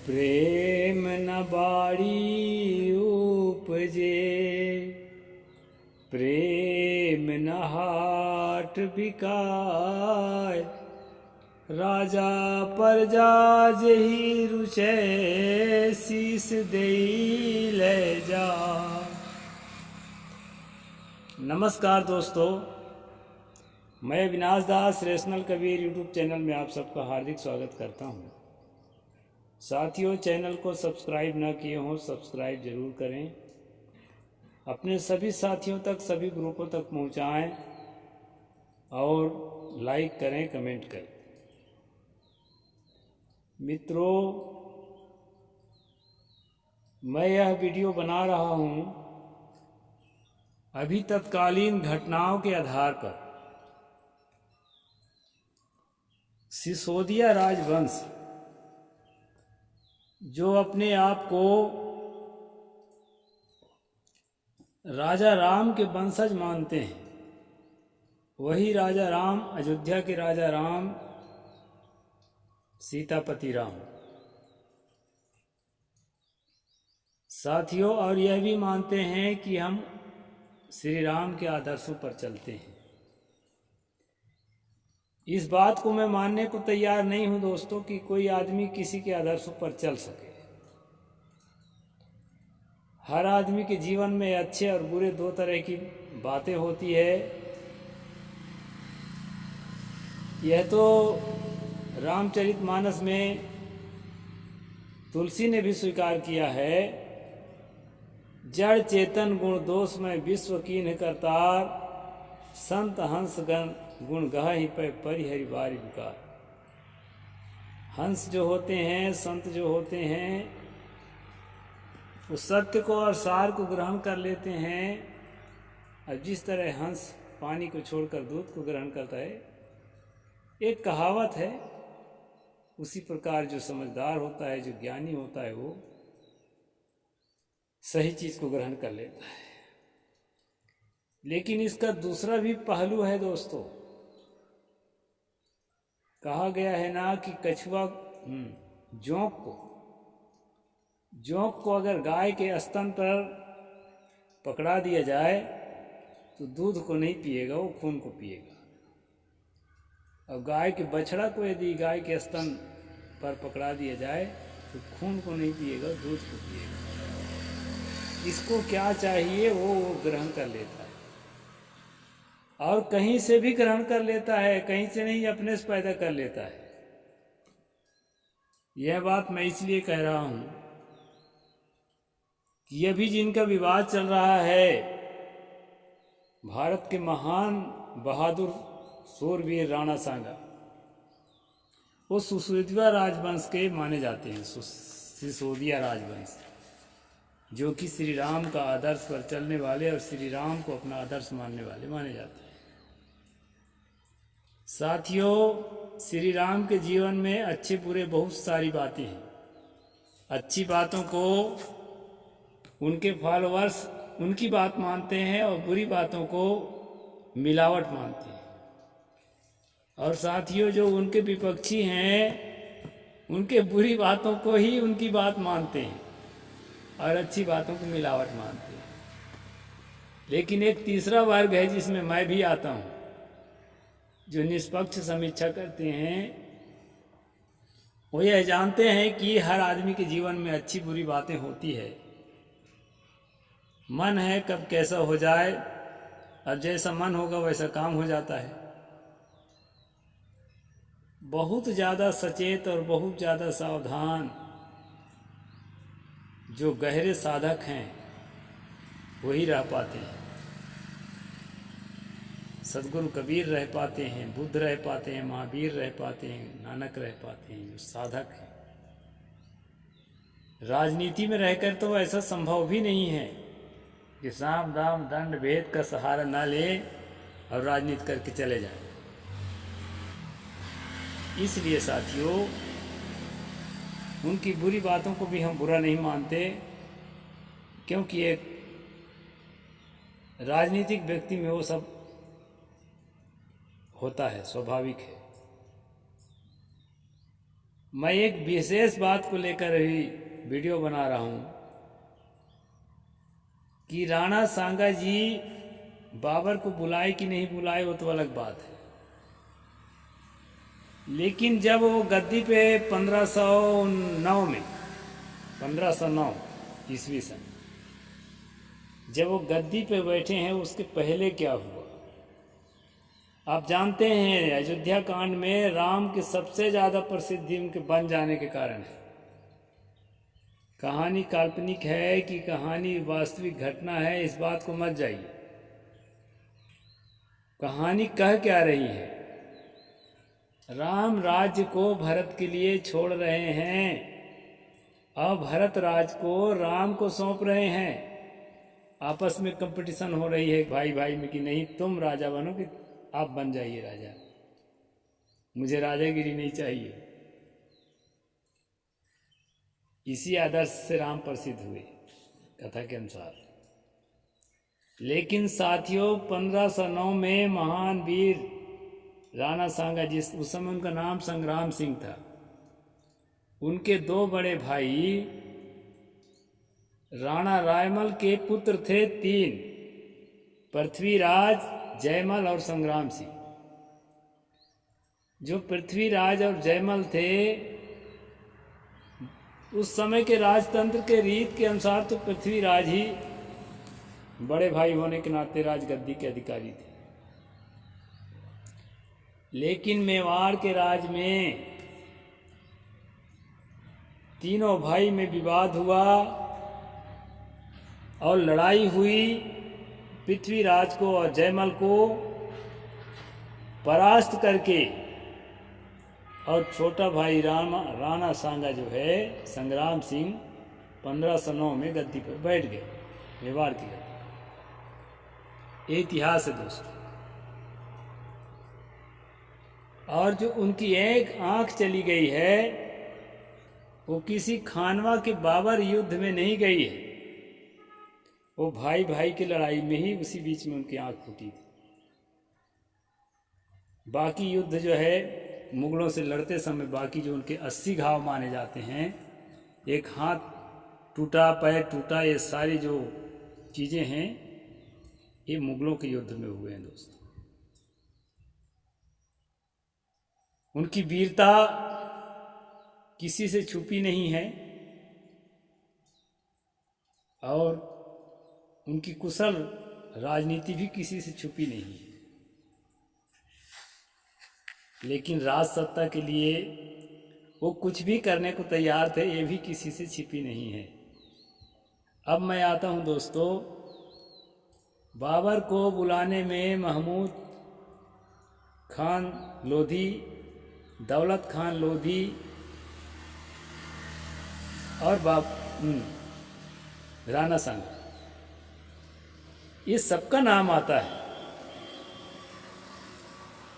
प्रेम न बाड़ी उपजे, प्रेम न हाट बिकाय। राजा प्रजा जेहि रुचै, शीस देई ले जा। नमस्कार दोस्तों, मैं अविनाश दास रेशनल कबीर यूट्यूब चैनल में आप सबका हार्दिक स्वागत करता हूं। साथियों, चैनल को सब्सक्राइब ना किए हों, सब्सक्राइब जरूर करें। अपने सभी साथियों तक, सभी ग्रुपों तक पहुंचाएं और लाइक करें, कमेंट करें। मित्रों, मैं यह वीडियो बना रहा हूं अभी तत्कालीन घटनाओं के आधार पर। सिसोदिया राजवंश जो अपने आप को राजा राम के वंशज मानते हैं, वही राजा राम, अयोध्या के राजा राम, सीतापति राम। साथियों, और यह भी मानते हैं कि हम श्री राम के आदर्शों पर चलते हैं। इस बात को मैं मानने को तैयार नहीं हूं दोस्तों कि कोई आदमी किसी के आदर्शों पर चल सके। हर आदमी के जीवन में अच्छे और बुरे दो तरह की बातें होती है। यह तो रामचरितमानस में तुलसी ने भी स्वीकार किया है। जड़ चेतन गुण दोष में विश्व कीन्ह करतार, संत हंस गण गुण गहि पे परिहरि बारी विकार। हंस जो होते हैं, संत जो होते हैं, वो सत्य को और सार को ग्रहण कर लेते हैं। और जिस तरह हंस पानी को छोड़कर दूध को ग्रहण करता है, एक कहावत है, उसी प्रकार जो समझदार होता है, जो ज्ञानी होता है, वो सही चीज को ग्रहण कर लेता है। लेकिन इसका दूसरा भी पहलू है दोस्तों। कहा गया है ना कि कछुआ जोंक को अगर गाय के स्तन पर पकड़ा दिया जाए तो दूध को नहीं पिएगा, वो खून को पिएगा। और गाय के बछड़ा को यदि गाय के स्तन पर पकड़ा दिया जाए तो खून को नहीं पिएगा, दूध को पिएगा। इसको क्या चाहिए, वो ग्रहण कर लेता है। और कहीं से भी ग्रहण कर लेता है, कहीं से नहीं, अपने से पैदा कर लेता है। यह बात मैं इसलिए कह रहा हूं कि अभी जिनका विवाद चल रहा है, भारत के महान बहादुर शूरवीर राणा सांगा, वो सिसोदिया राजवंश के माने जाते हैं। सिसोदिया राजवंश जो कि श्री राम का आदर्श पर चलने वाले और श्री राम को अपना आदर्श मानने वाले माने जाते हैं। साथियों, श्री राम के जीवन में अच्छे बुरे बहुत सारी बातें हैं। अच्छी बातों को उनके फॉलोअर्स उनकी बात मानते हैं और बुरी बातों को मिलावट मानते हैं। और साथियों, जो उनके विपक्षी हैं, उनके बुरी बातों को ही उनकी बात मानते हैं और अच्छी बातों को मिलावट मानते हैं। लेकिन एक तीसरा वर्ग है जिसमें मैं भी आता हूं, जो निष्पक्ष समीक्षा करते हैं। वो यह जानते हैं कि हर आदमी के जीवन में अच्छी बुरी बातें होती है। मन है कब कैसा हो जाए, और जैसा मन होगा वैसा काम हो जाता है। बहुत ज़्यादा सचेत और बहुत ज़्यादा सावधान जो गहरे साधक हैं, वही रह पाते हैं। सदगुरु कबीर रह पाते हैं, बुद्ध रह पाते हैं, महावीर रह पाते हैं, नानक रह पाते हैं, जो साधक हैं। राजनीति में रहकर तो ऐसा संभव भी नहीं है कि साम दाम दंड भेद का सहारा ना ले और राजनीति करके चले जाए। इसलिए साथियों, उनकी बुरी बातों को भी हम बुरा नहीं मानते, क्योंकि एक राजनीतिक व्यक्ति में वो सब होता है, स्वाभाविक है। मैं एक विशेष बात को लेकर ही वीडियो बना रहा हूँ कि राणा सांगा जी बाबर को बुलाए कि नहीं बुलाए वो तो अलग बात है, लेकिन जब वो गद्दी पे 1509 ईस्वी सन जब वो गद्दी पे बैठे हैं, उसके पहले क्या हुआ आप जानते हैं। अयोध्या कांड में राम की सबसे ज़्यादा प्रसिद्धि उनके बन जाने के कारण है। कहानी काल्पनिक है कि कहानी वास्तविक घटना है, इस बात को मत जाइए। कहानी कह क्या रही है, राम राज्य को भरत के लिए छोड़ रहे हैं, अब भरत राज को राम को सौंप रहे हैं। आपस में कंपटीशन हो रही है भाई भाई में कि नहीं तुम राजा बनो कि आप बन जाइए राजा, मुझे राजागिरी नहीं चाहिए। इसी आदर्श से राम प्रसिद्ध हुए कथा के अनुसार। लेकिन साथियों 1509 में महान वीर राणा सांगा, जिस उस समय उनका नाम संग्राम सिंह था, उनके दो बड़े भाई राणा रायमल के पुत्र थे 3, पृथ्वीराज, जयमल और संग्राम सिंह। जो पृथ्वीराज और जयमल थे उस समय के राजतंत्र के रीत के अनुसार तो पृथ्वीराज ही बड़े भाई होने के नाते राजगद्दी के अधिकारी थे। लेकिन मेवाड़ के राज में तीनों भाई में विवाद हुआ और लड़ाई हुई। पृथ्वीराज को और जयमल को परास्त करके और छोटा भाई राणा सांगा जो है संग्राम सिंह 1509 में गद्दी पर बैठ गए, मेवाड़ की गद्दी। इतिहास है दोस्तों। और जो उनकी एक आंख चली गई है वो किसी खानवा के बाबर युद्ध में नहीं गई है, वो भाई भाई की लड़ाई में ही उसी बीच में उनकी आंख फूटी थी। बाकी युद्ध जो है मुगलों से लड़ते समय बाकी जो उनके 80 घाव माने जाते हैं, एक हाथ टूटा, पैर टूटा, ये सारी जो चीज़ें हैं ये मुगलों के युद्ध में हुए हैं दोस्तों। उनकी वीरता किसी से छुपी नहीं है और उनकी कुशल राजनीति भी किसी से छुपी नहीं है। लेकिन राज सत्ता के लिए वो कुछ भी करने को तैयार थे, ये भी किसी से छिपी नहीं है। अब मैं आता हूँ दोस्तों, बाबर को बुलाने में महमूद खान लोधी, दौलत खान लोधी और राणा सांगा, ये सबका नाम आता है।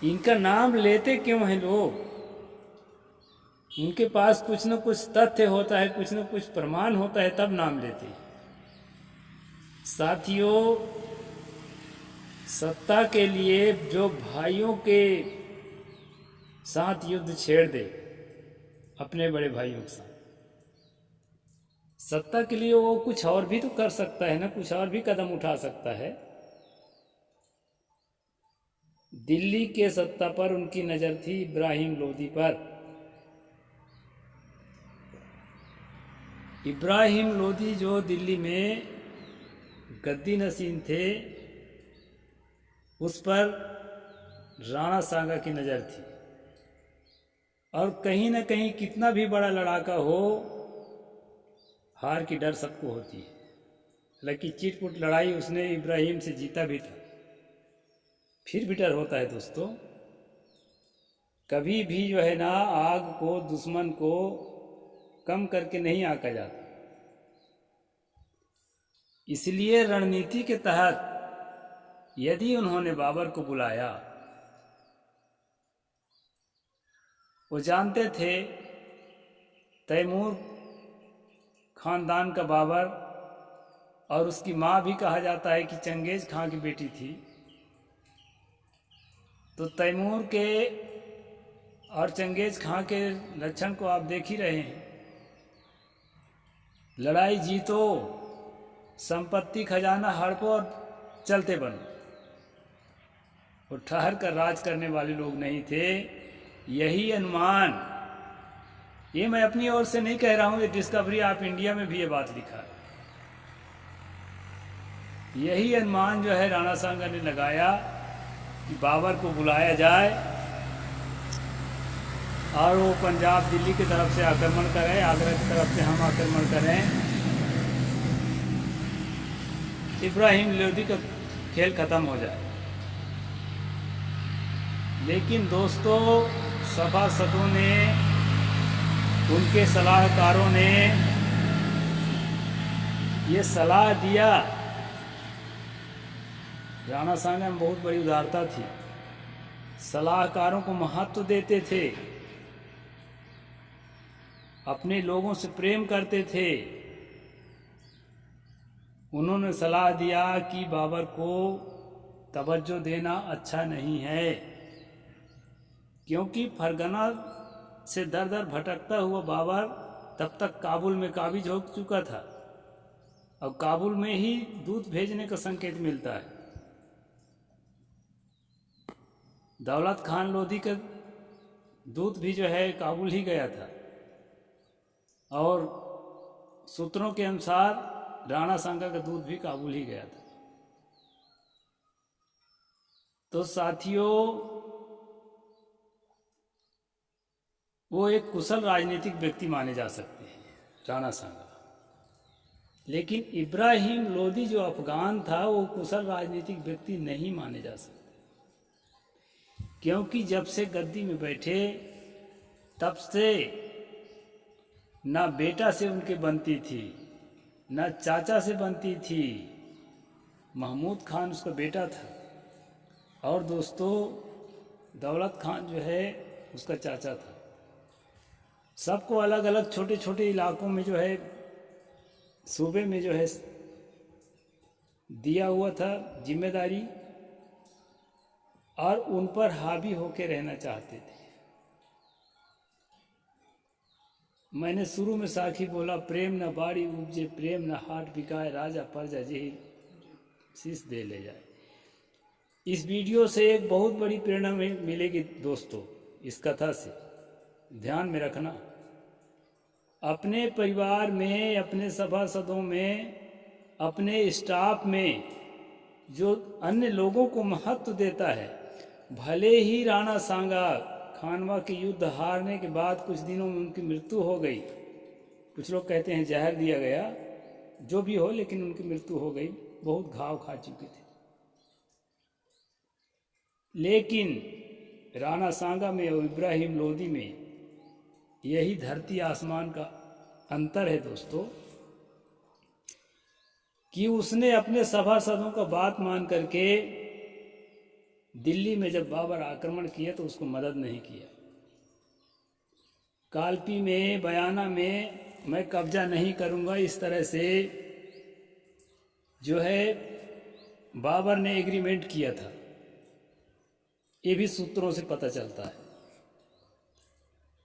इनका नाम लेते क्यों हैं लोग? उनके पास कुछ न कुछ तथ्य होता है, कुछ न कुछ प्रमाण होता है, तब नाम लेते हैं। साथियों, सत्ता के लिए जो भाइयों के साथ युद्ध छेड़ दे, अपने बड़े भाइयों के साथ, सत्ता के लिए वो कुछ और भी तो कर सकता है ना, कुछ और भी कदम उठा सकता है। दिल्ली के सत्ता पर उनकी नज़र थी इब्राहिम लोदी पर। इब्राहिम लोदी जो दिल्ली में गद्दी नशीन थे, उस पर राणा सांगा की नज़र थी। और कहीं ना कहीं कितना भी बड़ा लड़ाका हो, हार की डर सबको होती है। हालांकि चिटपुट लड़ाई उसने इब्राहिम से जीता भी था, फिर भी डर होता है दोस्तों। कभी भी जो है ना, आग को, दुश्मन को कम करके नहीं आंका जाता। इसलिए रणनीति के तहत यदि उन्होंने बाबर को बुलाया, वो जानते थे तैमूर खानदान का बाबर, और उसकी माँ भी कहा जाता है कि चंगेज खां की बेटी थी, तो तैमूर के और चंगेज खां के लक्षण को आप देख ही रहे हैं। लड़ाई जीतो, संपत्ति खजाना हड़पो और चलते बनो। वो ठहर कर राज करने वाले लोग नहीं थे। यही अनुमान, ये मैं अपनी ओर से नहीं कह रहा हूं, ये डिस्कवरी ऑफ इंडिया में भी ये बात लिखा है। यही अनुमान जो है राणा सांगा ने लगाया कि बाबर को बुलाया जाए और वो पंजाब दिल्ली की तरफ से आक्रमण करें, आगरा की तरफ से हम आक्रमण करें। इब्राहिम लोदी का खेल खत्म हो जाए। लेकिन दोस्तों, सभासदों ने, उनके सलाहकारों ने ये सलाह दिया। राणा सांगा में बहुत बड़ी उदारता थी, सलाहकारों को महत्व देते थे, अपने लोगों से प्रेम करते थे। उन्होंने सलाह दिया कि बाबर को तवज्जो देना अच्छा नहीं है, क्योंकि फरगना से दर दर भटकता हुआ बाबर तब तक काबुल में काबिज हो चुका था। अब काबुल में ही दूत भेजने का संकेत मिलता है। दौलत खान लोधी का दूत भी जो है काबुल ही गया था, और सूत्रों के अनुसार राणा सांगा का दूत भी काबुल ही गया था। तो साथियों, वो एक कुशल राजनीतिक व्यक्ति माने जा सकते हैं राणा सांगा। लेकिन इब्राहिम लोदी जो अफगान था, वो कुशल राजनीतिक व्यक्ति नहीं माने जा सकते, क्योंकि जब से गद्दी में बैठे तब से ना बेटा से उनके बनती थी, ना चाचा से बनती थी। महमूद खान उसका बेटा था, और दोस्तों दौलत खान जो है उसका चाचा था। सबको अलग अलग छोटे छोटे इलाकों में जो है, सूबे में जो है दिया हुआ था जिम्मेदारी, और उन पर हावी होकर रहना चाहते थे। मैंने शुरू में साखी बोला, प्रेम न बाड़ी उपजे, प्रेम न हाट बिकाए, राजा प्रजा जेहि शीश दे ले जाए। इस वीडियो से एक बहुत बड़ी प्रेरणा मिलेगी दोस्तों, इस कथा से ध्यान में रखना। अपने परिवार में, अपने सभासदों में, अपने स्टाफ में जो अन्य लोगों को महत्व देता है, भले ही राणा सांगा खानवा के युद्ध हारने के बाद कुछ दिनों में उनकी मृत्यु हो गई, कुछ लोग कहते हैं जहर दिया गया, जो भी हो, लेकिन उनकी मृत्यु हो गई, बहुत घाव खा चुके थे। लेकिन राणा सांगा में और इब्राहिम लोदी में यही धरती आसमान का अंतर है दोस्तों, कि उसने अपने सभासदों का बात मान करके दिल्ली में जब बाबर आक्रमण किया तो उसको मदद नहीं किया। कालपी में, बयाना में मैं कब्जा नहीं करूंगा, इस तरह से जो है बाबर ने एग्रीमेंट किया था, ये भी सूत्रों से पता चलता है।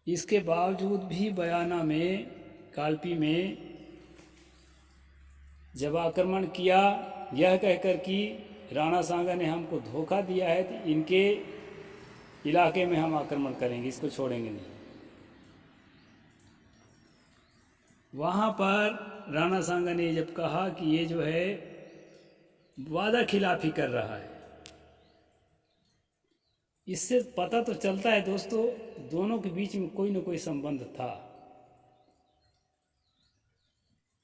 इसके बावजूद भी बयाना में, कालपी में जब आक्रमण किया, यह कहकर कि राणा सांगा ने हमको धोखा दिया है, तो इनके इलाके में हम आक्रमण करेंगे, इसको छोड़ेंगे नहीं। वहाँ पर राणा सांगा ने जब कहा कि ये जो है वादा खिलाफी कर रहा है, इससे पता तो चलता है दोस्तों, दोनों के बीच में कोई न कोई संबंध था।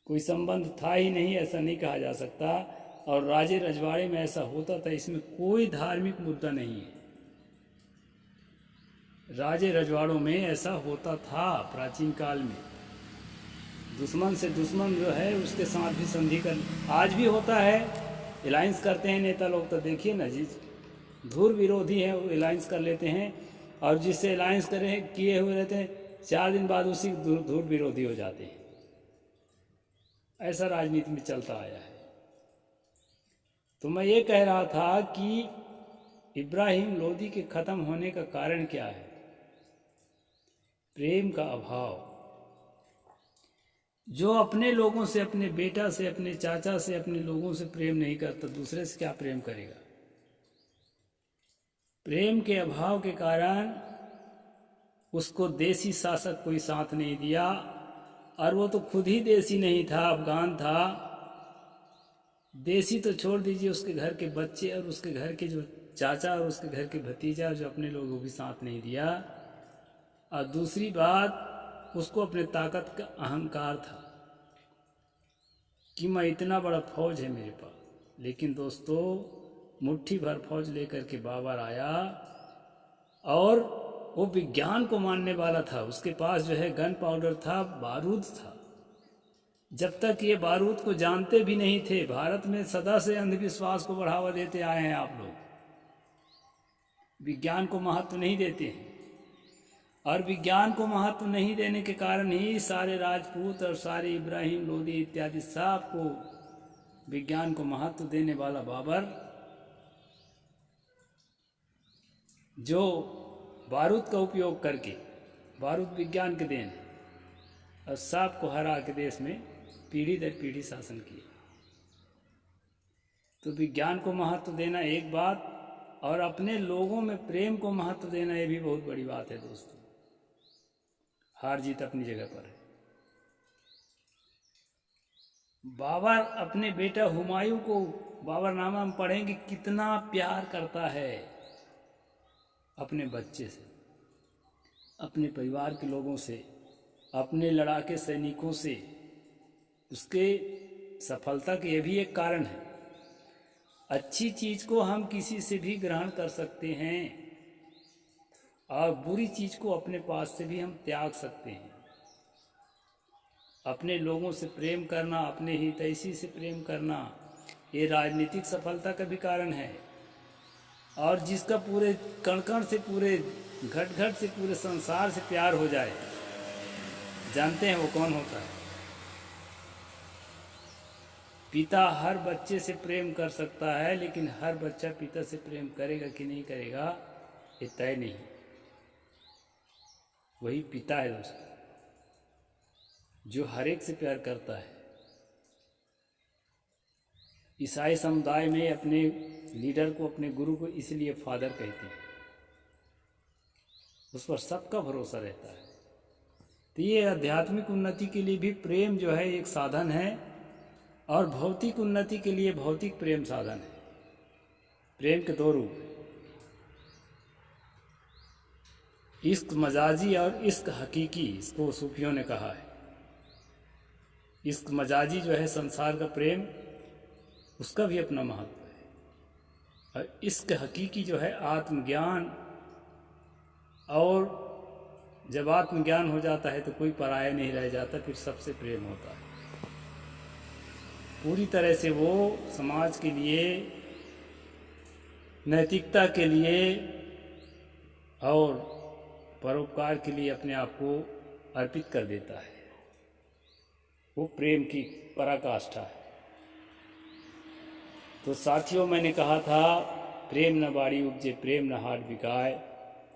कोई संबंध था ही नहीं, ऐसा नहीं कहा जा सकता। और राजे रजवाड़े में ऐसा होता था, इसमें कोई धार्मिक मुद्दा नहीं है। राजे रजवाड़ों में ऐसा होता था प्राचीन काल में। दुश्मन से दुश्मन जो है उसके साथ भी संधि कर, आज भी होता है, अलायंस करते हैं नेता लोग। तो देखिए ना जी, धुर विरोधी हैं वो अलायंस कर लेते हैं, और जिससे अलायंस किए हुए रहते हैं 4 दिन बाद उसी धुर विरोधी हो जाते हैं। ऐसा राजनीति में चलता आया है। तो मैं ये कह रहा था कि इब्राहिम लोदी के ख़त्म होने का कारण क्या है। प्रेम का अभाव। जो अपने लोगों से, अपने बेटा से, अपने चाचा से, अपने लोगों से प्रेम नहीं करता, दूसरे से क्या प्रेम करेगा। प्रेम के अभाव के कारण उसको देसी शासक कोई साथ नहीं दिया, और वो तो खुद ही देसी नहीं था, अफगान था। देसी तो छोड़ दीजिए, उसके घर के बच्चे और उसके घर के जो चाचा और उसके घर के भतीजा जो अपने लोगों भी साथ नहीं दिया। और दूसरी बात, उसको अपने ताकत का अहंकार था कि मैं इतना बड़ा फौज है मेरे पास। लेकिन दोस्तों, मुट्ठी भर फौज लेकर के बाबर आया और वो विज्ञान को मानने वाला था। उसके पास जो है गन पाउडर था, बारूद था। जब तक ये बारूद को जानते भी नहीं थे, भारत में सदा से अंधविश्वास को बढ़ावा देते आए हैं आप लोग, विज्ञान को महत्व नहीं देते हैं। और विज्ञान को महत्व नहीं देने के कारण ही सारे राजपूत और सारे इब्राहिम लोदी इत्यादि सबको विज्ञान को महत्व देने वाला बाबर, जो बारूद का उपयोग करके, बारूद विज्ञान के देन है, और सबको हरा के देश में पीढ़ी दर पीढ़ी शासन किया। तो विज्ञान को महत्व देना एक बात, और अपने लोगों में प्रेम को महत्व देना ये भी बहुत बड़ी बात है दोस्तों। हार जीत अपनी जगह पर है। बाबर अपने बेटा हुमायूं को बाबरनामा में पढ़ेंगे कितना प्यार करता है अपने बच्चे से, अपने परिवार के लोगों से, अपने लड़ाके सैनिकों से। उसके सफलता के ये भी एक कारण है। अच्छी चीज़ को हम किसी से भी ग्रहण कर सकते हैं, और बुरी चीज़ को अपने पास से भी हम त्याग सकते हैं। अपने लोगों से प्रेम करना, अपने हितैषी से प्रेम करना, ये राजनीतिक सफलता का भी कारण है। और जिसका पूरे कण कण से, पूरे घट घट से, पूरे संसार से प्यार हो जाए, जानते हैं वो कौन होता है? पिता हर बच्चे से प्रेम कर सकता है, लेकिन हर बच्चा पिता से प्रेम करेगा कि नहीं करेगा ये तय नहीं। वही पिता है दोस्तों, जो हर एक से प्यार करता है। ईसाई समुदाय में अपने लीडर को, अपने गुरु को इसलिए फादर कहते हैं, उस पर सबका भरोसा रहता है। तो ये आध्यात्मिक उन्नति के लिए भी प्रेम जो है एक साधन है, और भौतिक उन्नति के लिए भौतिक प्रेम साधन है। प्रेम के दो रूप, इश्क मजाजी और इश्क हकीकी, इसको सूफियों ने कहा है। इश्क मजाजी जो है संसार का प्रेम, उसका भी अपना महत्व है। और इश्क हकीकी जो है आत्मज्ञान, और जब आत्मज्ञान हो जाता है तो कोई पराया नहीं रह जाता, फिर सबसे प्रेम होता है। पूरी तरह से वो समाज के लिए, नैतिकता के लिए और परोपकार के लिए अपने आप को अर्पित कर देता है। वो प्रेम की पराकाष्ठा है। तो साथियों, मैंने कहा था, प्रेम न बाड़ी उपजे, प्रेम न हाट बिकाए,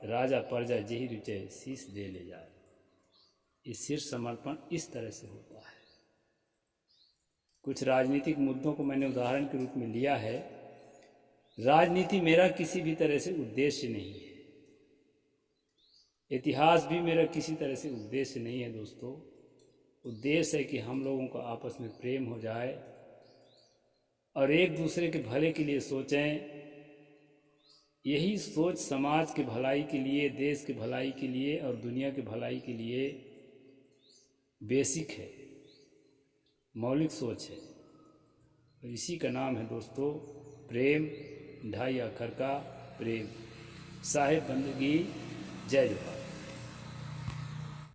राजा प्रजा जेहि रुचय शीश दे ले जाए। इस सिर समर्पण इस तरह से होता है। कुछ राजनीतिक मुद्दों को मैंने उदाहरण के रूप में लिया है। राजनीति मेरा किसी भी तरह से उद्देश्य नहीं है, इतिहास भी मेरा किसी तरह से उद्देश्य नहीं है दोस्तों। उद्देश्य है कि हम लोगों का आपस में प्रेम हो जाए और एक दूसरे के भले के लिए सोचें। यही सोच समाज के भलाई के लिए, देश के भलाई के लिए और दुनिया के भलाई के लिए बेसिक है, मौलिक सोच है। और इसी का नाम है दोस्तों प्रेम। 2.5 अक्षर का प्रेम। साहिब बंदगी। जय जोहार।